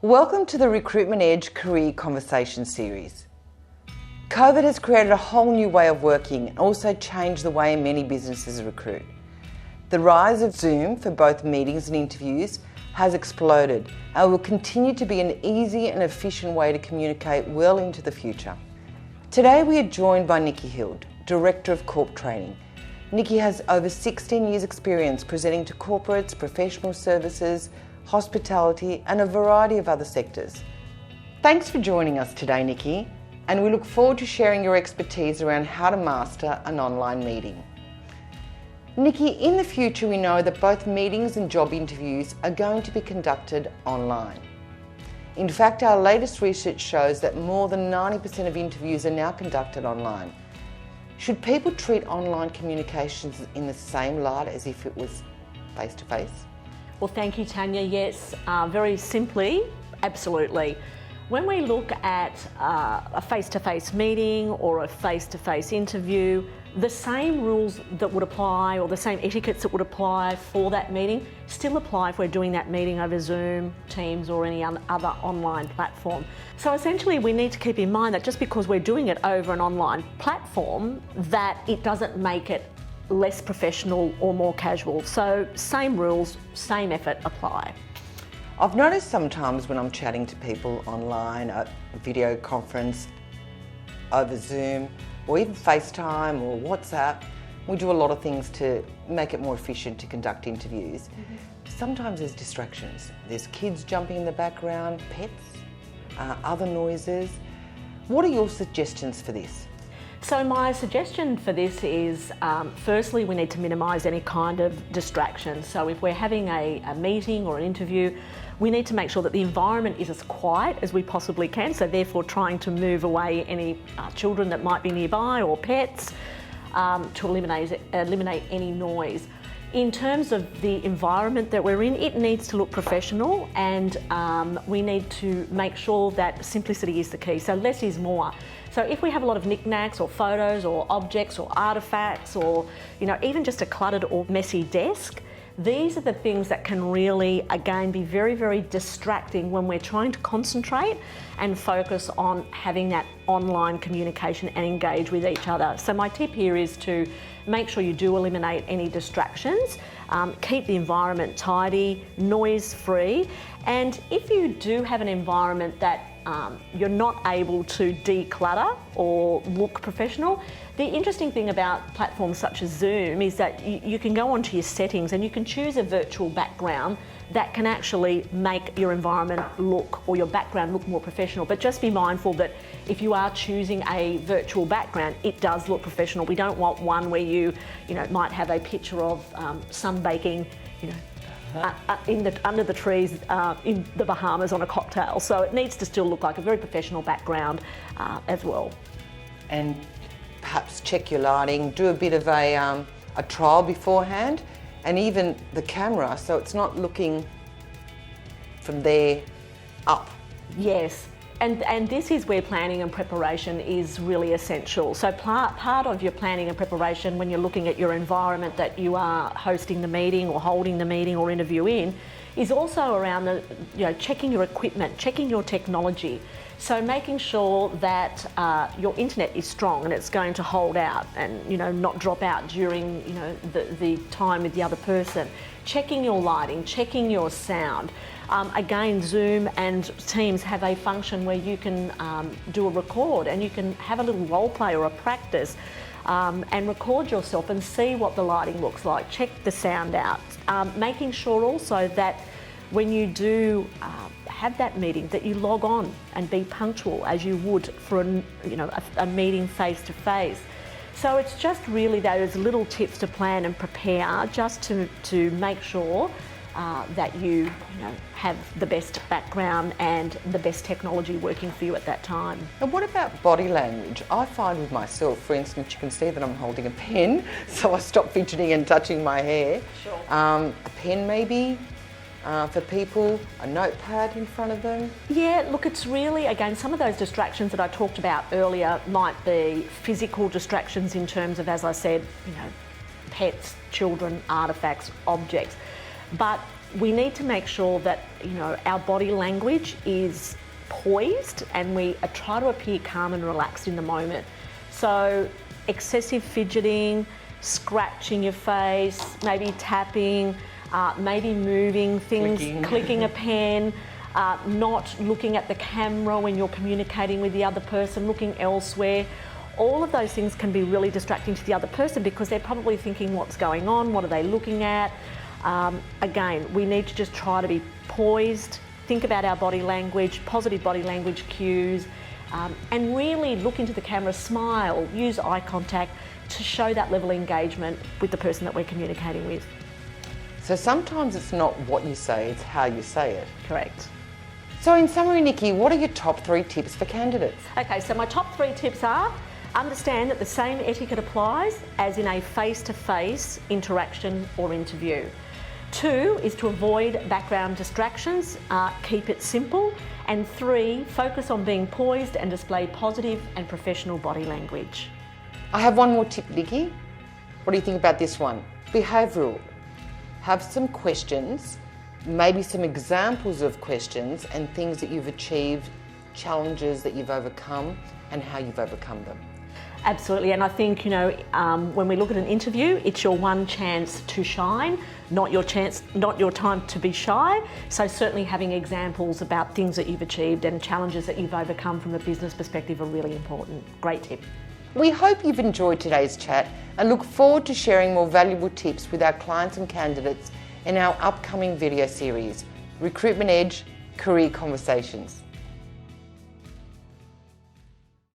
Welcome to the Recruitment Edge Career Conversation series. COVID has created a whole new way of working and also changed the way many businesses recruit. The rise of Zoom for both meetings and interviews has exploded and will continue to be an easy and efficient way to communicate well into the future. Today we are joined by Nikki Heald, Director of Corptraining. Nikki has over 16 years experience presenting to corporates, professional services, hospitality and a variety of other sectors. Thanks for joining us today, Nikki, and we look forward to sharing your expertise around how to master an online meeting. Nikki, in the future we know that both meetings and job interviews are going to be conducted online. In fact, our latest research shows that more than 90% of interviews are now conducted online. Should people treat online communications in the same light as if it was face-to-face? Well, thank you, Tania. Yes, very simply, absolutely. When we look at a face-to-face meeting or a face-to-face interview, the same rules that would apply or the same etiquettes that would apply for that meeting still apply if we're doing that meeting over Zoom, Teams or any other online platform. So essentially we need to keep in mind that just because we're doing it over an online platform, that it doesn't make it less professional or more casual. So same rules, same effort apply. I've noticed sometimes when I'm chatting to people online, a video conference, over Zoom, or even FaceTime or WhatsApp, we do a lot of things to make it more efficient to conduct interviews. Sometimes there's distractions. There's kids jumping in the background, pets, other noises. What are your suggestions for this? So my suggestion for this is, firstly, we need to minimise any kind of distraction. So if we're having a meeting or an interview, we need to make sure that the environment is as quiet as we possibly can, so therefore trying to move away any children that might be nearby or pets to eliminate any noise. In terms of the environment that we're in, it needs to look professional and we need to make sure that simplicity is the key, so less is more. So if we have a lot of knickknacks or photos or objects or artefacts or even just a cluttered or messy desk, these are the things that can really, again, be very, very distracting when we're trying to concentrate and focus on having that online communication and engage with each other. So my tip here is to make sure you do eliminate any distractions, keep the environment tidy, noise-free, and if you do have an environment that you're not able to declutter or look professional, the interesting thing about platforms such as Zoom is that you can go onto your settings and you can choose a virtual background that can actually make your environment look or your background look more professional. But just be mindful that if you are choosing a virtual background, it does look professional. We don't want one where you might have a picture of sunbaking, under the trees in the Bahamas on a cocktail. So it needs to still look like a very professional background as well. And perhaps check your lighting, do a bit of a trial beforehand, and even the camera, so it's not looking from there up. Yes. And this is where planning and preparation is really essential. So part of your planning and preparation when you're looking at your environment that you are hosting the meeting or holding the meeting or interview in is also around checking your equipment, checking your technology. So making sure that your internet is strong and it's going to hold out and not drop out during the time with the other person. Checking your lighting, checking your sound. Again, Zoom and Teams have a function where you can do a record and you can have a little role play or a practice and record yourself and see what the lighting looks like. Check the sound out. Making sure also that when you do have that meeting that you log on and be punctual as you would for a meeting face to face. So it's just really those little tips to plan and prepare just to make sure that you have the best background and the best technology working for you at that time. And what about body language? I find with myself, for instance, you can see that I'm holding a pen, so I stop fidgeting and touching my hair. Sure. A pen maybe for people, a notepad in front of them. Yeah, look, it's really, again, some of those distractions that I talked about earlier might be physical distractions in terms of, as I said, pets, children, artefacts, objects. But we need to make sure that our body language is poised and we try to appear calm and relaxed in the moment. So excessive fidgeting, scratching your face, maybe tapping, maybe moving things, clicking a pen, not looking at the camera when you're communicating with the other person, looking elsewhere. All of those things can be really distracting to the other person because they're probably thinking what's going on, what are they looking at. Again, we need to just try to be poised, think about our body language, positive body language cues, and really look into the camera, smile, use eye contact to show that level of engagement with the person that we're communicating with. So sometimes it's not what you say, it's how you say it. Correct. So in summary, Nikki, what are your top 3 tips for candidates? Okay, so my top 3 tips are: understand that the same etiquette applies as in a face-to-face interaction or interview. 2 is to avoid background distractions, keep it simple. And 3, focus on being poised and display positive and professional body language. I have one more tip, Nikki. What do you think about this one? Behavioural. Have some questions, maybe some examples of questions and things that you've achieved, challenges that you've overcome and how you've overcome them. Absolutely, and I think when we look at an interview, it's your one chance to shine, not your time to be shy. So certainly having examples about things that you've achieved and challenges that you've overcome from a business perspective are really important. Great tip. We hope you've enjoyed today's chat and look forward to sharing more valuable tips with our clients and candidates in our upcoming video series, Recruitment Edge Career Conversations.